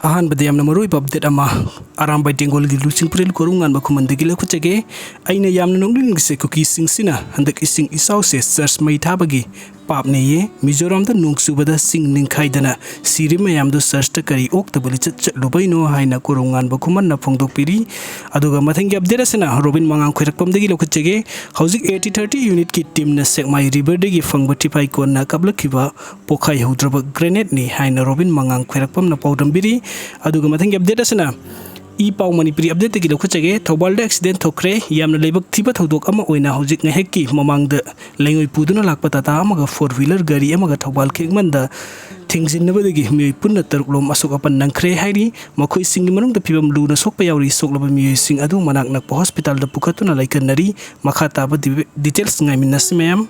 Ahan bade yamna maroi update ama aram bai tengol gi lusing pril Korounganba Khuman degi la khuchege aina yamna nongling se Kukis sing handak ising isau se Sekmaidagi pap ne ye Mizoram da nungsuba sing ningkhai dana siri mayam do search ta kari ok ta bali chat lubai no haina Korounganba Khuman na phongdok piri aduga mathangi update asena Robin Mangang khairakpam degi la khuchege hauzik 8030 unit ki team na Sekmai river degi phangba tipai kon na kablakhiba Pokhaihwdaba grenade ni haina Robin Mangang khairakpam na pawdam biri aduga mathangi update asena pau manipuri update ki lokhuchege thobalda accident thokre yamna lebak thiba thodok ama oina hojik nge hekki mamangda lengoi puduna lakpa tata amaga 4-wheeler gari amaga thobal khekmanda thingjinnabadagi mi punna taruklom asok apan nangkhre hairi makhoi singi manungda phibam luna sokpa yauri soklaba mi sing adu manak nakpa hospital da pukhatuna laikanari makha taba details ngai minnas mayam